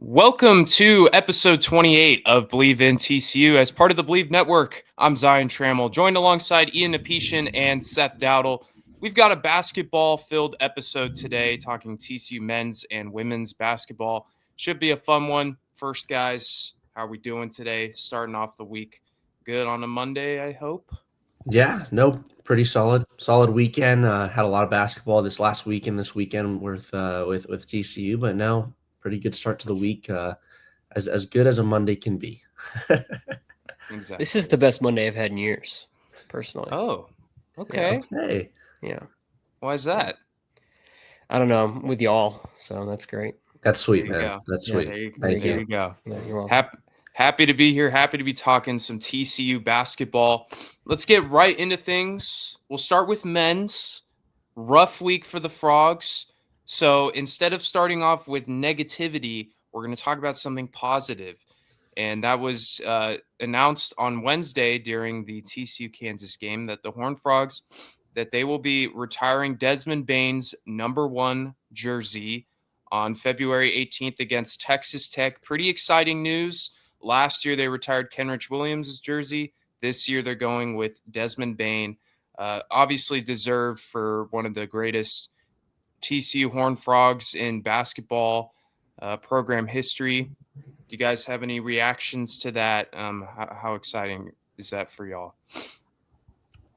Welcome to episode 28 of Believe in TCU. As part of the Believe Network, I'm Zion Trammell, joined alongside Ian Napetian and Seth Dowdle. We've got a basketball-filled episode today, talking TCU men's and women's basketball. Should be a fun one. First, guys, how are we doing today? Starting off the week good on a Monday, I hope. Yeah, no, pretty solid weekend. Had a lot of basketball this last week and this weekend with TCU, but no, pretty good start to the week. As good as a Monday can be. Exactly. This is the best Monday I've had in years, personally. Oh, okay. Okay. Yeah. Why is that? I don't know. I'm with y'all, so that's great. That's sweet, There you man. go. That's Yeah, sweet. There Thank you you. go. Yeah, you're welcome. Happy to be here. Happy to be talking some TCU basketball. Let's get right into things. We'll start with men's. Rough week for the Frogs. So instead of starting off with negativity, we're going to talk about something positive. And that was announced on Wednesday during the TCU Kansas game that the Horned Frogs, that they will be retiring Desmond Bane's number 1 jersey on February 18th against Texas Tech. Pretty exciting news. Last year, they retired Kenrich Williams' jersey. This year, they're going with Desmond Bane. Obviously deserved for one of the greatest TCU Horned Frogs in basketball program history. Do you guys have any reactions to that? How exciting is that for y'all?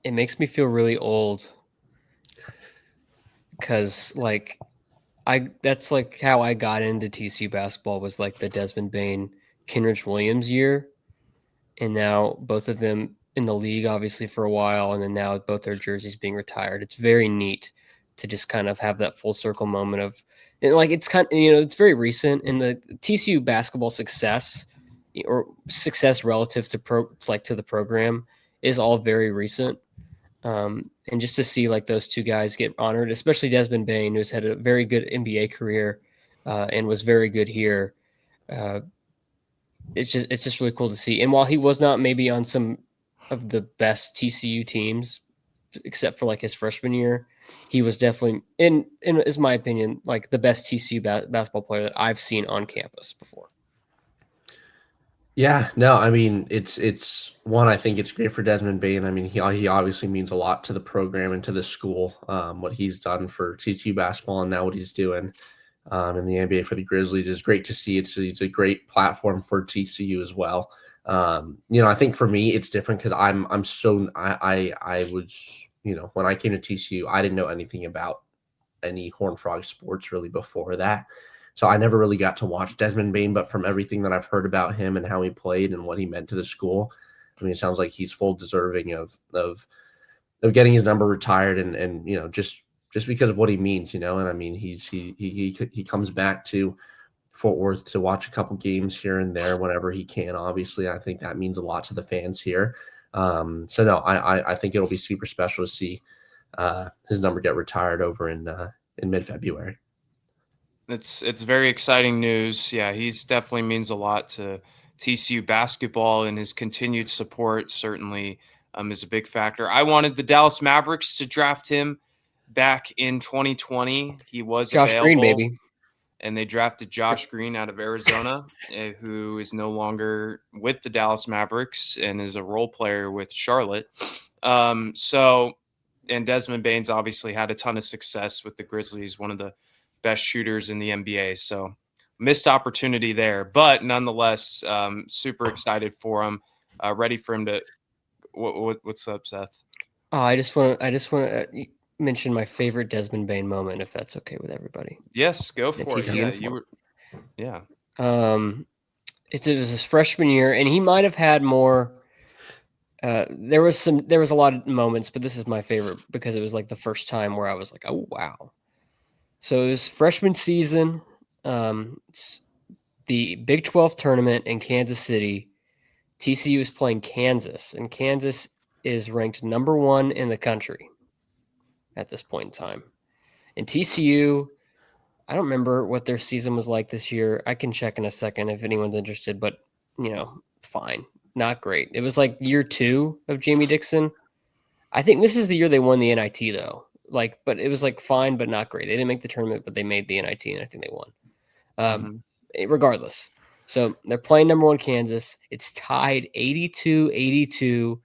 It makes me feel really old because, that's like how I got into TCU basketball was like the Desmond Bane, Kenrich Williams year, and now both of them in the league, obviously for a while, and then now both their jerseys being retired. It's very neat to just kind of have that full circle moment of, and like it's kind of, it's very recent in the TCU basketball success or success relative to to the program is all very recent. And just to see like those two guys get honored, especially Desmond Bane, who's had a very good NBA career and was very good here. It's just really cool to see. And while he was not maybe on some of the best TCU teams, except for like his freshman year, he was definitely in is my opinion like the best TCU basketball player that I've seen on campus before. Yeah, no, I mean it's one. I think it's great for Desmond Bane. I mean he obviously means a lot to the program and to the school. What he's done for TCU basketball and now what he's doing in the NBA for the Grizzlies is great to see. It's a great platform for TCU as well. I think for me it's different because I was when I came to TCU I didn't know anything about any Horned Frog sports really before that. So I never really got to watch Desmond Bane, but from everything that I've heard about him and how he played and what he meant to the school, I mean, it sounds like he's full deserving of getting his number retired and just because of what he means, and I mean he comes back to Fort Worth to watch a couple games here and there whenever he can. Obviously, I think that means a lot to the fans here. So no, I think it'll be super special to see his number get retired over in mid-February. It's very exciting news. Yeah, he's definitely means a lot to TCU basketball, and his continued support certainly is a big factor. I wanted the Dallas Mavericks to draft him back in 2020. He was Josh available, Green, baby. and they drafted Josh Green out of Arizona, who is no longer with the Dallas Mavericks and is a role player with Charlotte. And Desmond Bane's obviously had a ton of success with the Grizzlies, one of the best shooters in the NBA. So missed opportunity there, but nonetheless, super excited for him. Ready for him to. What's up, Seth? Oh, I just want to mention my favorite Desmond Bane moment, if that's okay with everybody. Yes, go for it. TCU Yeah, uniform. you were. Yeah. It was his freshman year, and he might have had more. There was a lot of moments, but this is my favorite because it was like the first time where I was like, oh wow. So it was freshman season. It's the Big 12 tournament in Kansas City. TCU is playing Kansas, and Kansas is ranked number 1 in the country at this point in time. And TCU, I don't remember what their season was like this year. I can check in a second if anyone's interested, but fine. Not great. It was like year 2 of Jamie Dixon. I think this is the year they won the NIT though. But it was like fine, but not great. They didn't make the tournament, but they made the NIT, and I think they won. regardless. So they're playing number 1 Kansas. It's tied 82-82,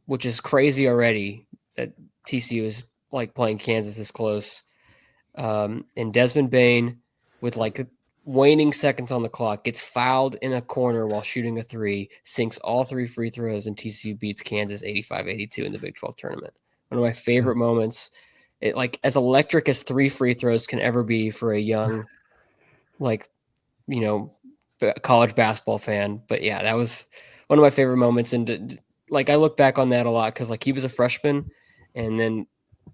which is crazy already that TCU is like playing Kansas this close. And Desmond Bane, with like waning seconds on the clock, gets fouled in a corner while shooting a 3, sinks all 3 free throws, and TCU beats Kansas 85-82 in the Big 12 tournament. One of my favorite moments. It, like, as electric as 3 free throws can ever be for a young, like, college basketball fan. But yeah, that was one of my favorite moments. And like, I look back on that a lot because like he was a freshman, and then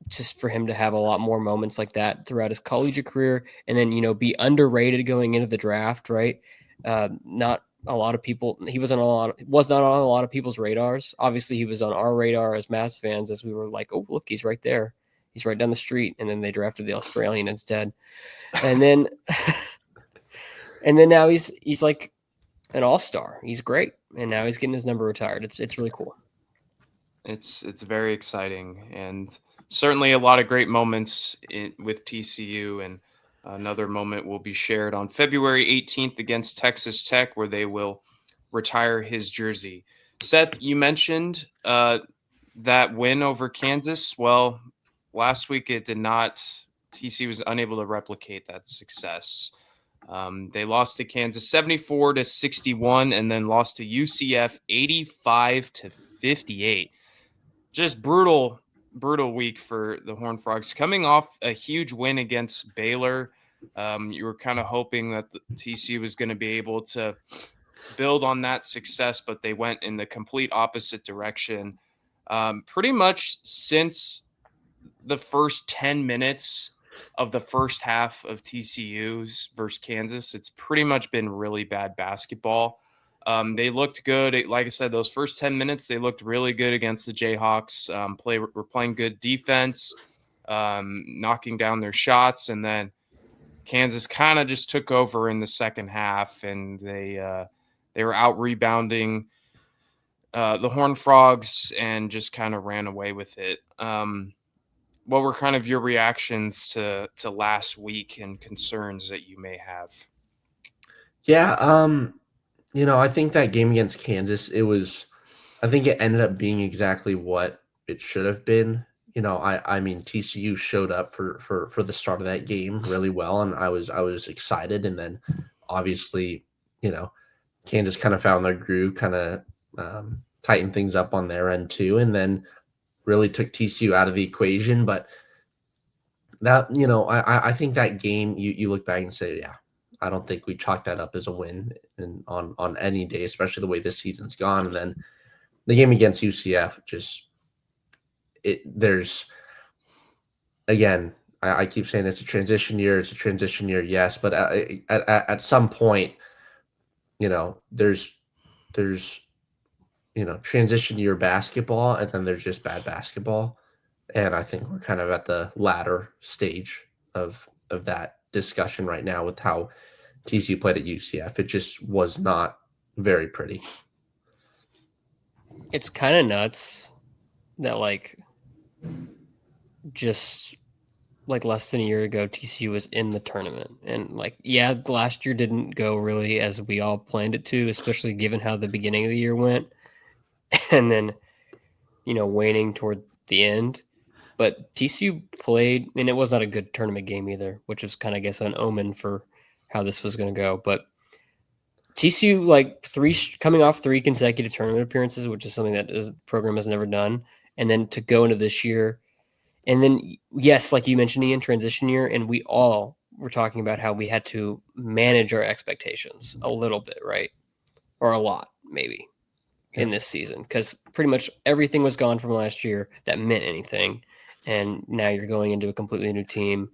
just for him to have a lot more moments like that throughout his collegiate career, and then be underrated going into the draft, right? Not a lot of people. He was not on a lot of people's radars. Obviously, he was on our radar as Mavs fans, as we were like, oh, look, he's right there. He's right down the street. And then they drafted the Australian instead. And then and then now he's like an all-star. He's great. And now he's getting his number retired. It's really cool. It's very exciting, and certainly a lot of great moments with TCU. And another moment will be shared on February 18th against Texas Tech, where they will retire his jersey. Seth, you mentioned that win over Kansas. Well, last week it did not. TCU was unable to replicate that success. They lost to Kansas 74-61, and then lost to UCF 85-58. Just brutal week for the Horned Frogs, coming off a huge win against Baylor. You were kind of hoping that the TCU was going to be able to build on that success, but they went in the complete opposite direction. Pretty much since the first 10 minutes of the first half of TCU's versus Kansas, it's pretty much been really bad basketball. They looked good. Like I said, those first 10 minutes, they looked really good against the Jayhawks. Were playing good defense, knocking down their shots. And then Kansas kind of just took over in the second half, and they were out rebounding the Horned Frogs and just kind of ran away with it. What were kind of your reactions to last week and concerns that you may have? Yeah, I think that game against Kansas, I think it ended up being exactly what it should have been. I mean, TCU showed up for the start of that game really well, and I was excited. And then obviously, Kansas kind of found their groove, kind of tightened things up on their end too, and then really took TCU out of the equation. But that, I think that game, you look back and say, yeah, I don't think we chalk that up as a win on any day, especially the way this season's gone. And then the game against UCF, there's, again, I keep saying it's a transition year. It's a transition year, yes, but at some point, there's transition year basketball, and then there's just bad basketball. And I think we're kind of at the latter stage of that discussion right now with how TCU played at UCF. It just was not very pretty. It's kind of nuts that just less than a year ago, TCU was in the tournament. And last year didn't go really as we all planned it to, especially given how the beginning of the year went. And then, waning toward the end. But TCU played, and it was not a good tournament game either, which was kind of, I guess, an omen for how this was going to go. But TCU, coming off 3 consecutive tournament appearances, which is something that the program has never done, and then to go into this year, and then, yes, like you mentioned, Ian, transition year, and we all were talking about how we had to manage our expectations a little bit, right? Or a lot, maybe, in this season, because pretty much everything was gone from last year that meant anything. And now you're going into a completely new team.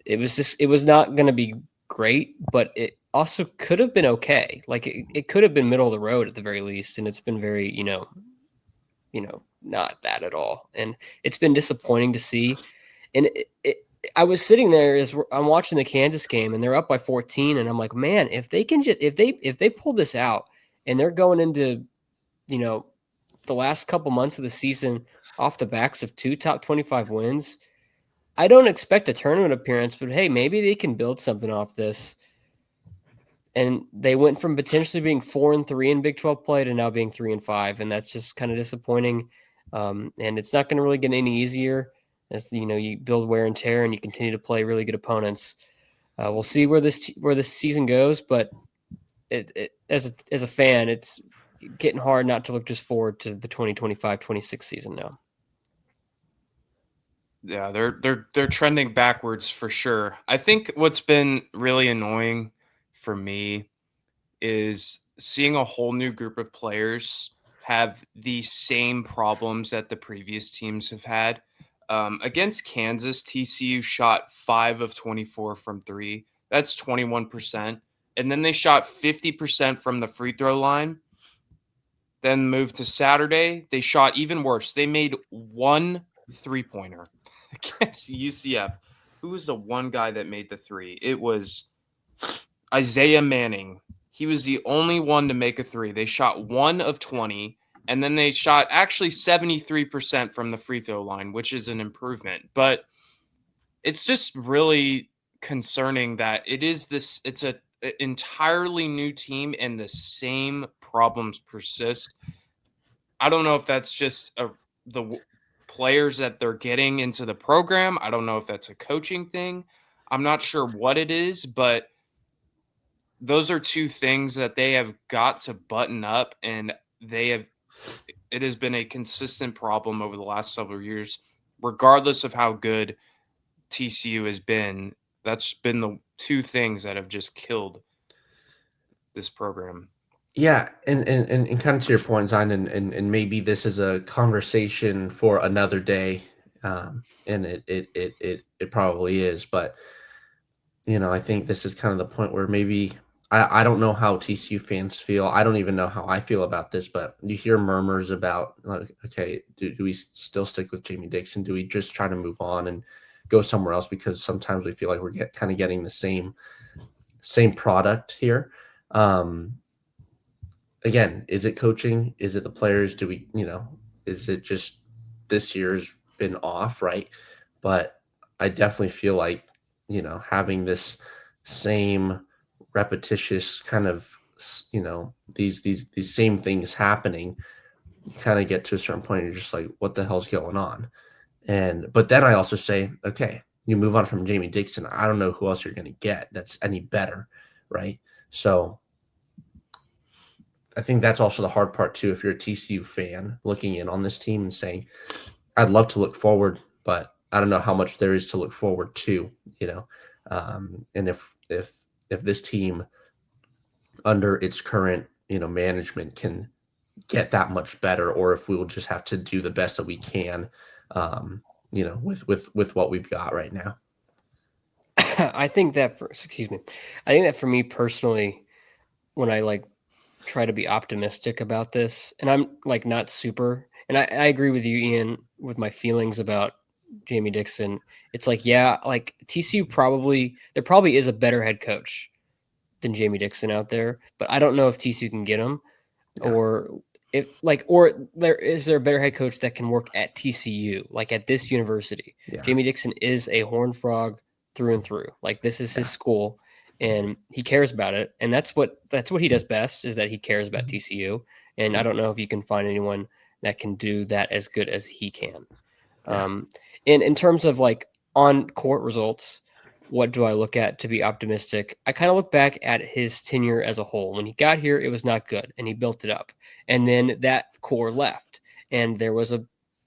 It was not going to be great, but it also could have been okay. It could have been middle of the road at the very least. And it's been very, not that at all. And it's been disappointing to see. And I was sitting there as I'm watching the Kansas game, and they're up by 14. And I'm like, man, if they can if they pull this out and they're going into, the last couple months of the season off the backs of 2 top 25 wins, I don't expect a tournament appearance, but hey, maybe they can build something off this. And they went from potentially being 4-3 in Big 12 play to now being 3-5, and that's just kind of disappointing. And it's not going to really get any easier as you build wear and tear, and you continue to play really good opponents. We'll see where this season goes, but as a fan, it's getting hard not to look just forward to the 2025-26 season now. Yeah, they're trending backwards for sure. I think what's been really annoying for me is seeing a whole new group of players have the same problems that the previous teams have had. Against Kansas, TCU shot 5 of 24 from 3. That's 21%. And then they shot 50% from the free throw line. Then moved to Saturday, they shot even worse. They made 1 3-pointer against UCF. Who was the one guy that made the 3? It was Isaiah Manning. He was the only one to make a 3. They shot 1 of 20, and then they shot actually 73% from the free throw line, which is an improvement. But it's just really concerning that it's an entirely new team and the same problems persist. I don't know if that's just the players that they're getting into the program. I don't know if that's a coaching thing. I'm not sure what it is, but those are two things that they have got to button up, and it has been a consistent problem over the last several years, regardless of how good TCU has been. That's been the two things that have just killed this program. Yeah, and kind of to your point, Zion, and maybe this is a conversation for another day, and it probably is, but I think this is kind of the point where maybe I don't know how TCU fans feel. I don't even know how I feel about this, but you hear murmurs about, like, okay, do we still stick with Jamie Dixon? Do we just try to move on and go somewhere else? Because sometimes we feel like we're kind of getting the same product here. Again, is it coaching? Is it the players? Do we, is it just this year's been off, right? But I definitely feel like, having this same repetitious kind of, these same things happening, you kind of get to a certain point, and you're just like, what the hell's going on? But then I also say, okay, you move on from Jamie Dixon. I don't know who else you're going to get that's any better, right? So I think that's also the hard part too. If you're a TCU fan looking in on this team and saying, I'd love to look forward, but I don't know how much there is to look forward to, and if this team under its current, management can get that much better, or if we will just have to do the best that we can, with what we've got right now. I think that for me personally, when I try to be optimistic about this, and I'm not super, and I agree with you, Ian, with my feelings about Jamie Dixon. It's TCU there probably is a better head coach than Jamie Dixon out there, but I don't know if TCU can get him, or there is a better head coach that can work at TCU, at this university. Yeah. Jamie Dixon is a Horned Frog through and through. This is his school, and he cares about it, and that's what he does best, is that he cares about TCU. And I don't know if you can find anyone that can do that as good as he can. In terms of on court results, what do I look at to be optimistic? I kind of look back at his tenure as a whole. When he got here, it was not good, and he built it up. And then that core left, and there was a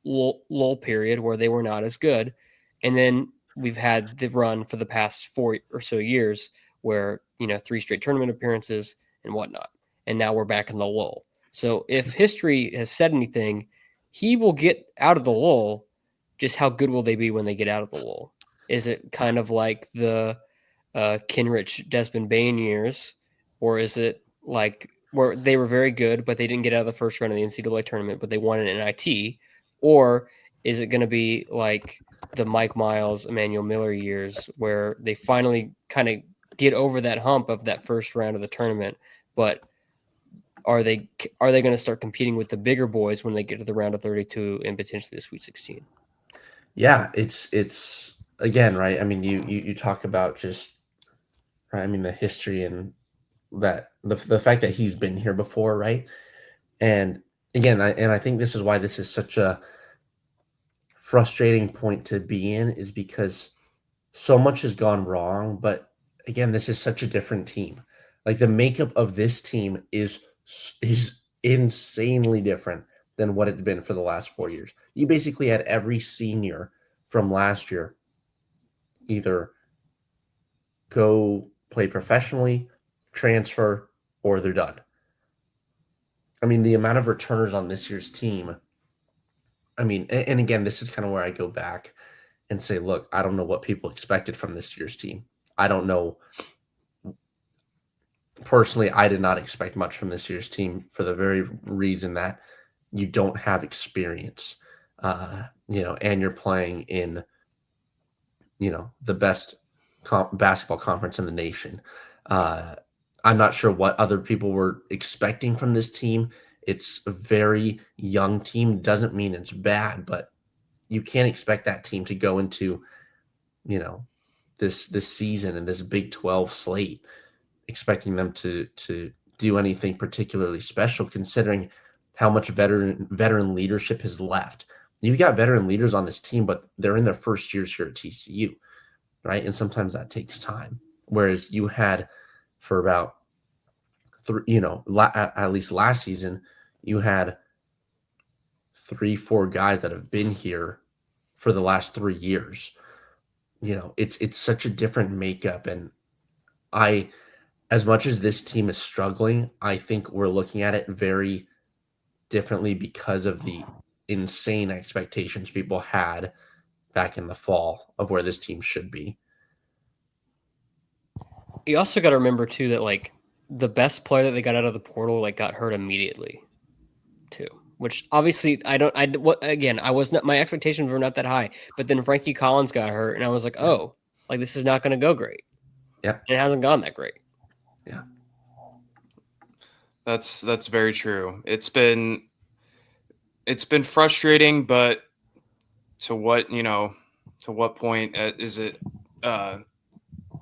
lull period where they were not as good. And then we've had the run for the past 4 or so years where, 3 straight tournament appearances and whatnot. And now we're back in the lull. So if history has said anything, he will get out of the lull. Just how good will they be when they get out of the lull? Is it kind of like the Kinrich, Desmond Bane years, or is it like where they were very good, but they didn't get out of the first round of the NCAA tournament, but they won an NIT? Or is it going to be like the Mike Miles, Emmanuel Miller years, where they finally kind of get over that hump of that first round of the tournament, but are they going to start competing with the bigger boys when they get to the round of 32 and potentially the Sweet 16? Yeah, it's again, right? I mean, you talk about just, right, I mean, the history and that the fact that he's been here before, right? And again, I think this is why this is such a frustrating point to be in, is because so much has gone wrong. But again, this is such a different team. Like the makeup of this team is insanely different than what it's been for the last 4 years. You basically had every senior from last year either go play professionally, transfer, or they're done. I mean, the amount of returners on this year's team. I mean, and again, this is kind of where I go back and say, look, I don't know what people expected from this year's team. I don't know. Personally, I did not expect much from this year's team for the very reason that you don't have experience, and you're playing in, the best basketball conference in the nation. I'm not sure what other people were expecting from this team. It's a very young team. Doesn't mean it's bad, but you can't expect that team to go into, this season and this Big 12 slate expecting them to do anything particularly special, considering how much veteran leadership has left. You've got veteran leaders on this team, but they're in their first years here at TCU, right? And sometimes that takes time. Whereas you had for about at least last season, you had 3-4 guys that have been here for the last 3 years. It's such a different makeup. And as much as this team is struggling, I think we're looking at it very differently because of the insane expectations people had back in the fall of where this team should be. You also got to remember too that like the best player that they got out of the portal got hurt immediately, too. Which obviously I was not, my expectations were not that high. But then Frankie Collins got hurt, and I was like, oh, like this is not going to go great. Yeah, and it hasn't gone that great. Yeah, that's very true. It's been frustrating, but to what point is it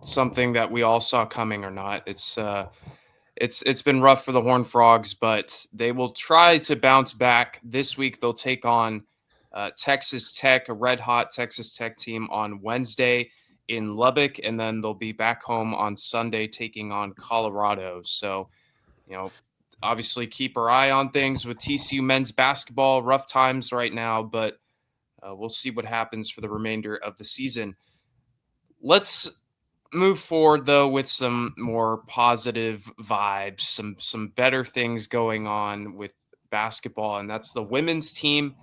something that we all saw coming or not? It's been rough for the Horned Frogs, but they will try to bounce back. This week they'll take on Texas Tech, a red-hot Texas Tech team, on Wednesday in Lubbock, and then they'll be back home on Sunday taking on Colorado. So, obviously keep our eye on things with TCU men's basketball. Rough times right now, but we'll see what happens for the remainder of the season. Let's move forward though with some more positive vibes, some better things going on with basketball, and that's the women's team.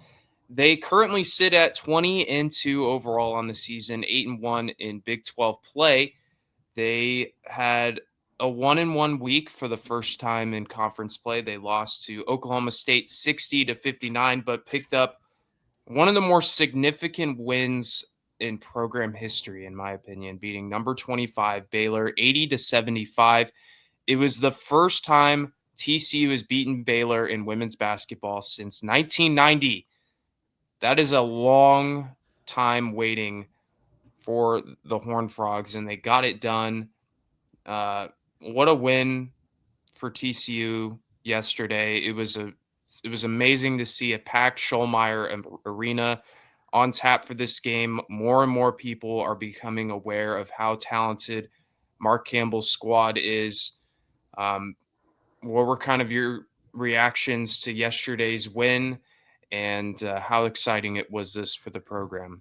They currently sit at 20-2 overall on the season, 8-1 in Big 12 play. They had a 1-1 week for the first time in conference play. They lost to Oklahoma State 60-59, but picked up one of the more significant wins in program history, in my opinion, beating number 25 Baylor 80-75. It was the first time TCU has beaten Baylor in women's basketball since 1990. That is a long time waiting for the Horned Frogs, and they got it done. What a win for TCU yesterday. It was amazing to see a packed Schollmeyer Arena on tap for this game. More and more people are becoming aware of how talented Mark Campbell's squad is. What were kind of your reactions to yesterday's win, and how exciting it was this for the program?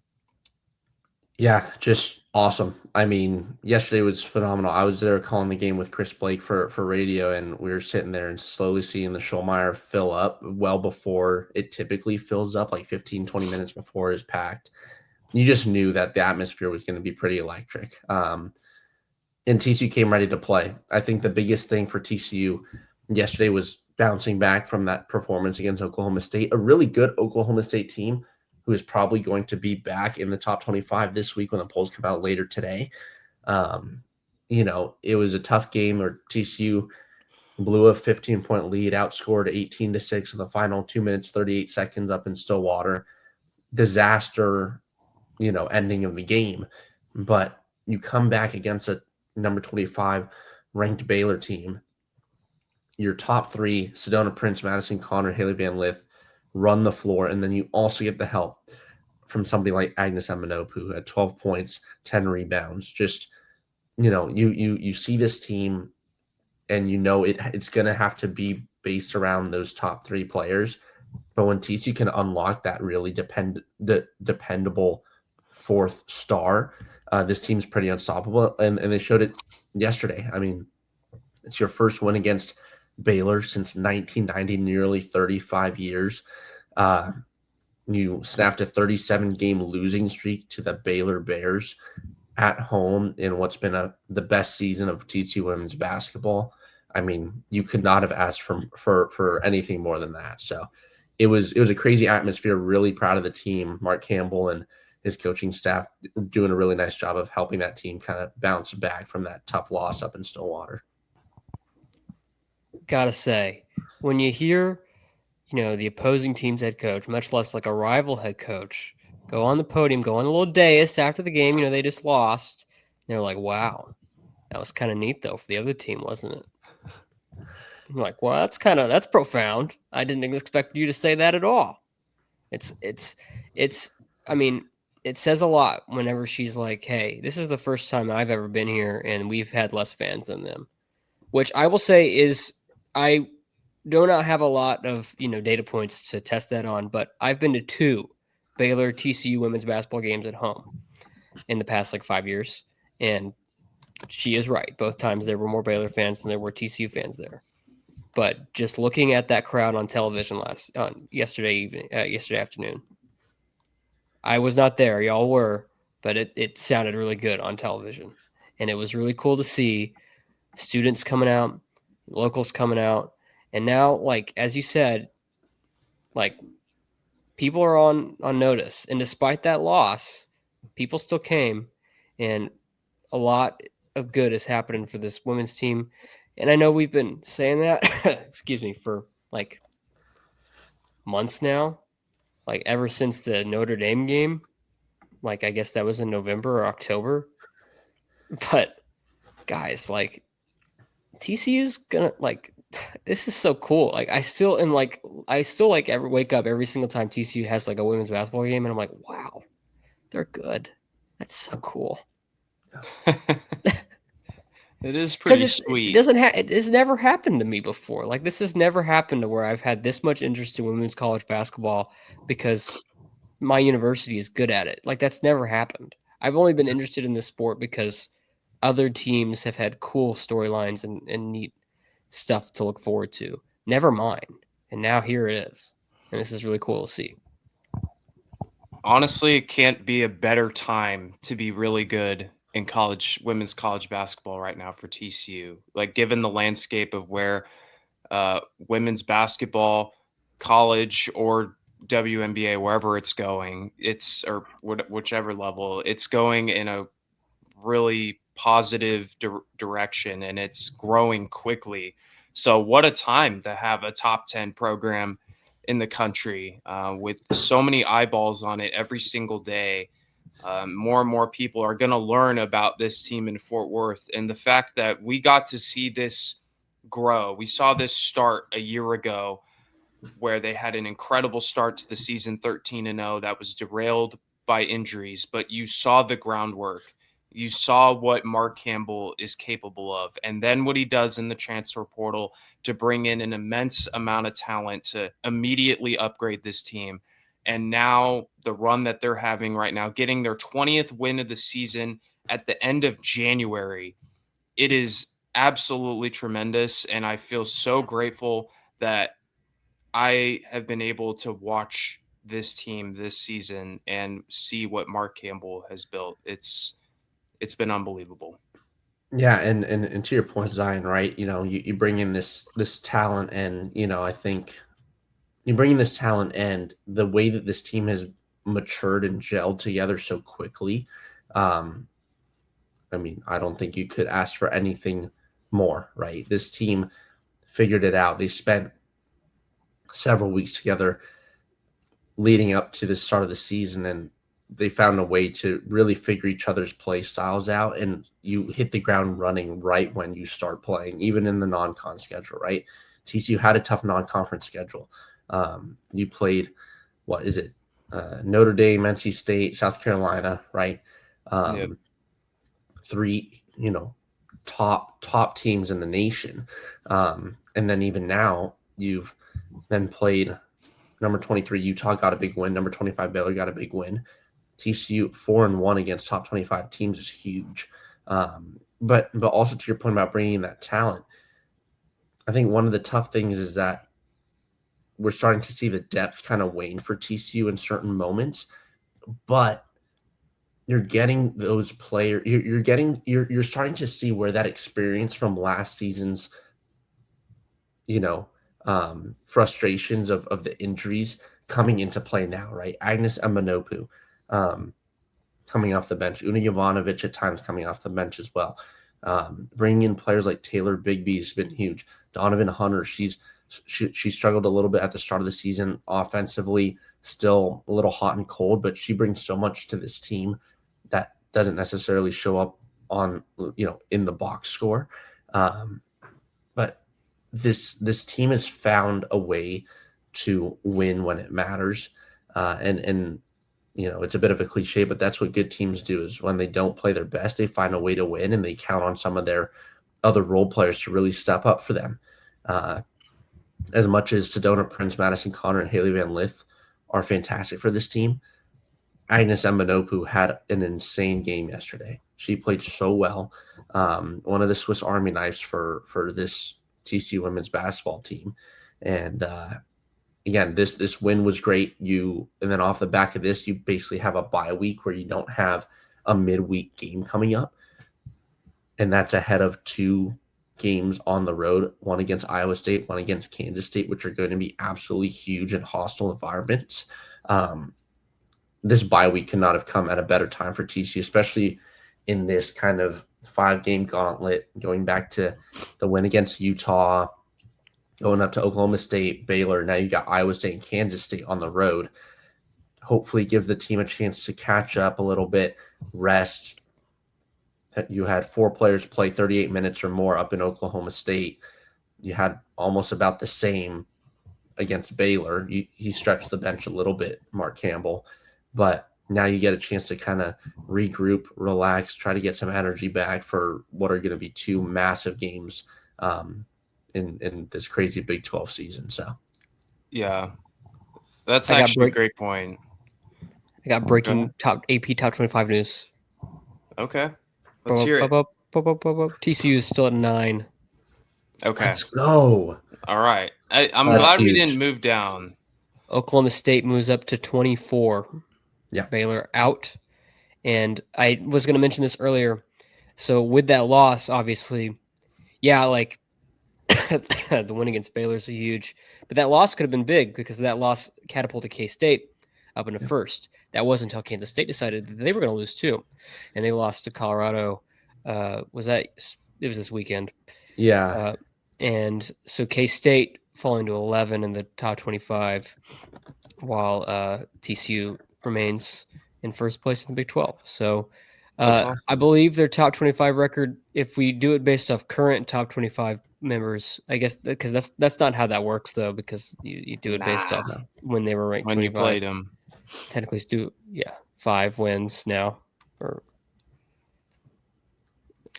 Yeah, just awesome. I mean, yesterday was phenomenal. I was there calling the game with Chris Blake for radio, and we were sitting there and slowly seeing the Schollmeyer fill up well before it typically fills up, like 15, 20 minutes before it's packed. You just knew that the atmosphere was going to be pretty electric. And TCU came ready to play. I think the biggest thing for TCU yesterday was bouncing back from that performance against Oklahoma State, a really good Oklahoma State team who is probably going to be back in the top 25 this week when the polls come out later today. It was a tough game where TCU blew a 15-point lead, outscored 18-6 in the final 2 minutes, 38 seconds up in Stillwater. Disaster, ending of the game. But you come back against a number 25 ranked Baylor team your top three, Sedona Prince, Madison Connor, Haley Van Lith, run the floor, and then you also get the help from somebody like Agnes Eminopu, who had 12 points, 10 rebounds. Just, you see this team, and it's going to have to be based around those top three players. But when TCU can unlock that really dependable fourth star, this team's pretty unstoppable, and they showed it yesterday. I mean, it's your first win against Baylor since 1990, nearly 35 years. You snapped a 37-game losing streak to the Baylor Bears at home in what's been the best season of TCU women's basketball. I mean, you could not have asked for anything more than that. So it was a crazy atmosphere. Really proud of the team. Mark Campbell and his coaching staff doing a really nice job of helping that team kind of bounce back from that tough loss up in Stillwater. Gotta say, when you hear, the opposing team's head coach, much less like a rival head coach, go on the podium, go on a little dais after the game, they just lost. They're like, wow, that was kind of neat though for the other team, wasn't it? I'm like, well, that's profound. I didn't expect you to say that at all. I mean, it says a lot whenever she's like, hey, this is the first time I've ever been here and we've had less fans than them, which I will say is, I do not have a lot of, data points to test that on, but I've been to 2 Baylor TCU women's basketball games at home in the past 5 years. And she is right. Both times there were more Baylor fans than there were TCU fans there. But just looking at that crowd on television yesterday afternoon, I was not there. Y'all were, but it sounded really good on television. And it was really cool to see students coming out, locals coming out. And now, as you said, people are on notice. And despite that loss, people still came. And a lot of good is happening for this women's team. And I know we've been saying that, excuse me, for months now, ever since the Notre Dame game. I guess that was in November or October. But guys, TCU's gonna this is so cool. I still ever wake up every single time TCU has a women's basketball game, and I'm like, wow, they're good. That's so cool. It is pretty sweet. It's never happened to me before. This has never happened to where I've had this much interest in women's college basketball because my university is good at it. That's never happened. I've only been interested in this sport because other teams have had cool storylines and neat stuff to look forward to. Never mine. And now here it is. And this is really cool to see. Honestly, it can't be a better time to be really good in women's college basketball right now for TCU. Given the landscape of where women's basketball, college or WNBA, wherever it's going, or whichever level, it's going in a really positive direction, and it's growing quickly. So what a time to have a top 10 program in the country with so many eyeballs on it every single day. More and more people are going to learn about this team in Fort Worth. And the fact that we got to see this grow, we saw this start a year ago where they had an incredible start to the season, 13-0, that was derailed by injuries, but you saw the groundwork. You saw what Mark Campbell is capable of, and then what he does in the transfer portal to bring in an immense amount of talent to immediately upgrade this team. And now the run that they're having right now, getting their 20th win of the season at the end of January, it is absolutely tremendous. And I feel so grateful that I have been able to watch this team this season and see what Mark Campbell has built. It's been unbelievable. Yeah, and to your point, Zion, right? You bring in this talent, and I think you bring in this talent, and the way that this team has matured and gelled together so quickly. I mean, I don't think you could ask for anything more, right? This team figured it out. They spent several weeks together leading up to the start of the season, and they found a way to really figure each other's play styles out, and you hit the ground running right when you start playing, even in the non-con schedule, right? TCU had a tough non-conference schedule. You played, what is it? Notre Dame, NC State, South Carolina, right? Yep. Three, top teams in the nation. And then even now, you've then played number 23 Utah, got a big win. Number 25 Baylor got a big win. TCU 4-1 against top 25 teams is huge. But also to your point about bringing that talent, I think one of the tough things is that we're starting to see the depth kind of wane for TCU in certain moments, but you're getting those players. You're starting to see where that experience from last season's, frustrations of the injuries coming into play now, right? Agnes Amanopu, coming off the bench. Una Jovanovic at times coming off the bench as well. Bringing in players like Taylor Bigby has been huge. Donovan Hunter, she struggled a little bit at the start of the season offensively, still a little hot and cold, but she brings so much to this team that doesn't necessarily show up on, in the box score. But this team has found a way to win when it matters. And it's a bit of a cliche, but that's what good teams do, is when they don't play their best, they find a way to win, and they count on some of their other role players to really step up for them. As much as Sedona Prince, Madison Connor, and Haley Van Lith are fantastic for this team, Agnes Mbanopu had an insane game yesterday. She played so well. One of the Swiss Army knives for this TCU women's basketball team. And again, this win was great. And then off the back of this, you basically have a bye week where you don't have a midweek game coming up. And that's ahead of 2 games on the road, one against Iowa State, one against Kansas State, which are going to be absolutely huge and hostile environments. This bye week could not have come at a better time for TCU, especially in this kind of 5-game gauntlet, going back to the win against Utah, going up to Oklahoma State, Baylor. Now you got Iowa State and Kansas State on the road. Hopefully give the team a chance to catch up a little bit, rest. You had 4 players play 38 minutes or more up in Oklahoma State. You had almost about the same against Baylor. He stretched the bench a little bit, Mark Campbell. But now you get a chance to kind of regroup, relax, try to get some energy back for what are going to be 2 massive games in this crazy Big 12 season. So, yeah, that's actually a great point. I got breaking AP top 25 news. Okay, let's hear it. TCU is still at 9. Okay, let's go. All right, I'm glad we didn't move down. Oklahoma State moves up to 24. Yeah, Baylor out. And I was going to mention this earlier. So with that loss, obviously, the win against Baylor is huge. But that loss could have been big because that loss catapulted K-State up into first. That wasn't until Kansas State decided that they were going to lose too. And they lost to Colorado. It was this weekend. Yeah. And so K-State falling to 11 in the top 25 while TCU remains in first place in the Big 12. So awesome. I believe their top 25 record, if we do it based off current top 25 members, I guess, because that's not how that works, though, because you do it based off when they were ranked when 25. You played them. Technically, 5 wins now.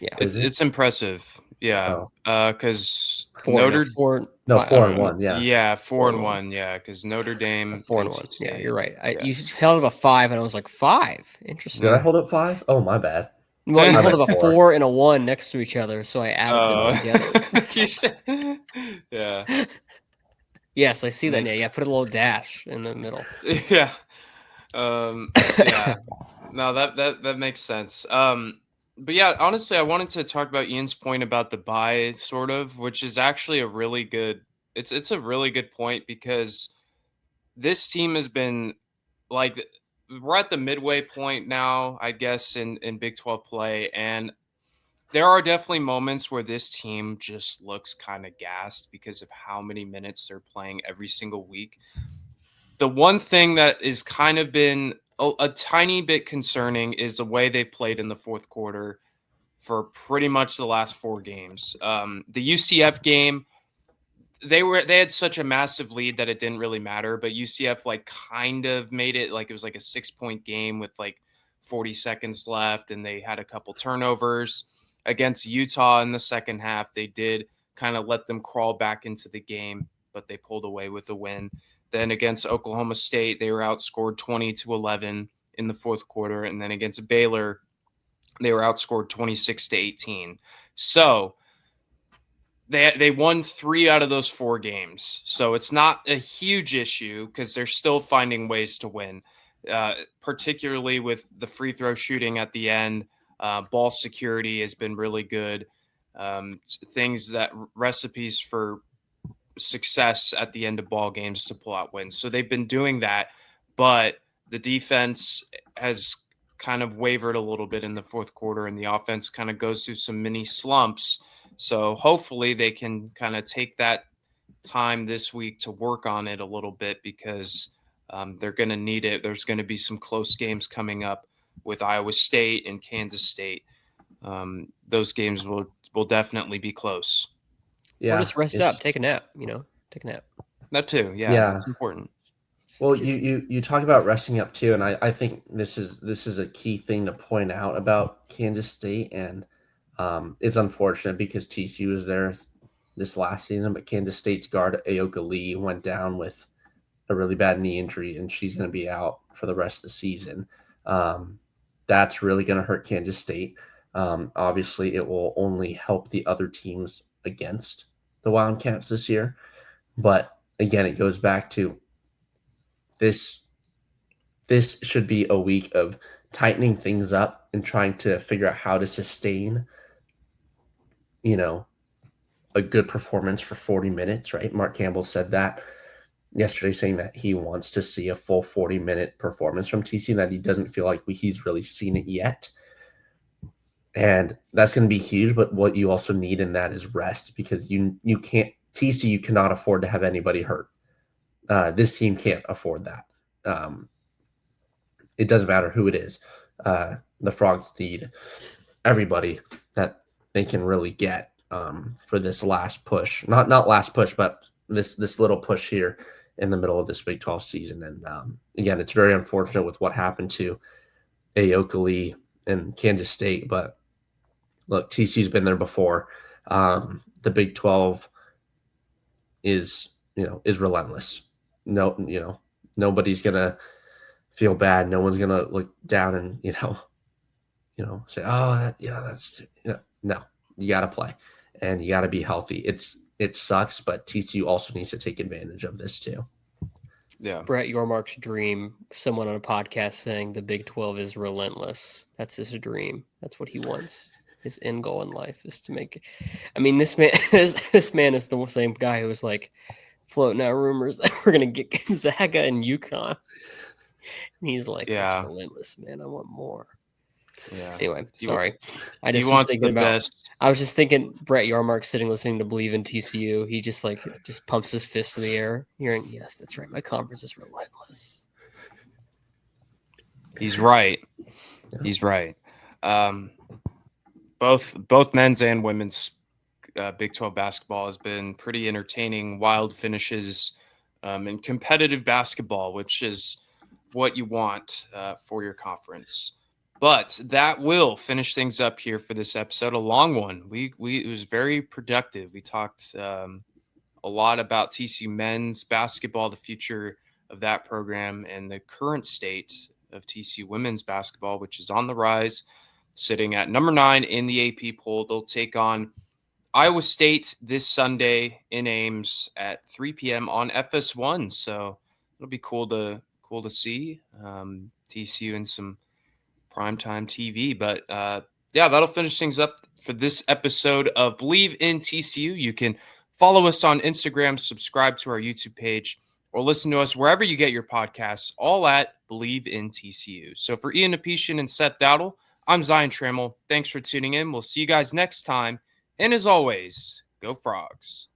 It's impressive. Yeah, because 4-1. Yeah, 4-1. Yeah, because Notre Dame 4-1. Yeah, you're right. You held up a 5, and I was like, 5. Interesting. Did I hold up 5? Oh, my bad. Well, you held up a 4 and a 1 next to each other, so I added them together. Yeah. Yes, I see that. Yeah, put a little dash in the middle. Yeah. Yeah. No, that makes sense. But yeah, honestly, I wanted to talk about Ian's point about the bye, sort of, which is actually a really good. It's a really good point because this team has been like we're at the midway point now, I guess, in Big 12 play, and there are definitely moments where this team just looks kind of gassed because of how many minutes they're playing every single week. The one thing that is kind of been a tiny bit concerning is the way they've played in the fourth quarter for pretty much the last 4 games. The UCF game, they had such a massive lead that it didn't really matter, but UCF like kind of made it like it was like a 6-point game with like 40 seconds left, and they had a couple turnovers. Against Utah in the second half, they did kind of let them crawl back into the game, but they pulled away with a win. Then against Oklahoma State, they were outscored 20-11 in the fourth quarter, and then against Baylor, they were outscored 26-18. So they won 3 out of those 4 games. So it's not a huge issue because they're still finding ways to win, particularly with the free throw shooting at the end. Ball security has been really good. Recipes for success at the end of ball games to pull out wins. So they've been doing that, but the defense has kind of wavered a little bit in the fourth quarter, and the offense kind of goes through some mini slumps. So hopefully they can kind of take that time this week to work on it a little bit, because they're going to need it. There's going to be some close games coming up with Iowa State and Kansas State. Those games will definitely be close. Or just rest up, take a nap, take a nap. That too. Yeah. It's important. Well, you talk about resting up too, and I think this is a key thing to point out about Kansas State, and it's unfortunate because TCU was there this last season, but Kansas State's guard Ayoka Lee went down with a really bad knee injury, and she's going to be out for the rest of the season. That's really going to hurt Kansas State. Obviously, it will only help the other teams against the Wildcats this year, but again, it goes back to this should be a week of tightening things up and trying to figure out how to sustain, a good performance for 40 minutes, right? Mark Campbell said that yesterday, saying that he wants to see a full 40-minute performance from TCU, that he doesn't feel like he's really seen it yet. And that's going to be huge, but what you also need in that is rest, because TCU cannot afford to have anybody hurt. This team can't afford that. It doesn't matter who it is. The Frogs need everybody that they can really get for this last push. Not last push, but this little push here in the middle of this Big 12 season. And again, it's very unfortunate with what happened to Ayoka Lee and Kansas State, but look, TCU's been there before. The Big 12 is relentless. No, nobody's gonna feel bad. No one's gonna look down and say, oh, that's no. You got to play, and you got to be healthy. It sucks, but TCU also needs to take advantage of this too. Yeah, Brett Yormark's dream. Someone on a podcast saying the Big 12 is relentless. That's his dream. That's what he wants. His end goal in life is to make it. I mean, this man is the same guy who was like floating out rumors that we're gonna get Gonzaga and UConn. And he's like, "It's relentless, man. I want more." Yeah. Anyway, sorry. I was just thinking Brett Yormark sitting listening to Believe in TCU. He just pumps his fist in the air, hearing, "Yes, that's right. My conference is relentless." He's right. He's right. Both men's and women's Big 12 basketball has been pretty entertaining, wild finishes, and competitive basketball, which is what you want for your conference. But that will finish things up here for this episode. A long one. It was very productive. We talked a lot about TCU men's basketball, the future of that program, and the current state of TCU women's basketball, which is on the rise, sitting at number 9 in the AP poll. They'll take on Iowa State this Sunday in Ames at 3 p.m. on FS1. So it'll be cool to see TCU in some primetime TV. But that'll finish things up for this episode of Believe in TCU. You can follow us on Instagram, subscribe to our YouTube page, or listen to us wherever you get your podcasts, all at Believe in TCU. So for Ian Apetian and Seth Dowdle, I'm Zion Trammell. Thanks for tuning in. We'll see you guys next time. And as always, go Frogs.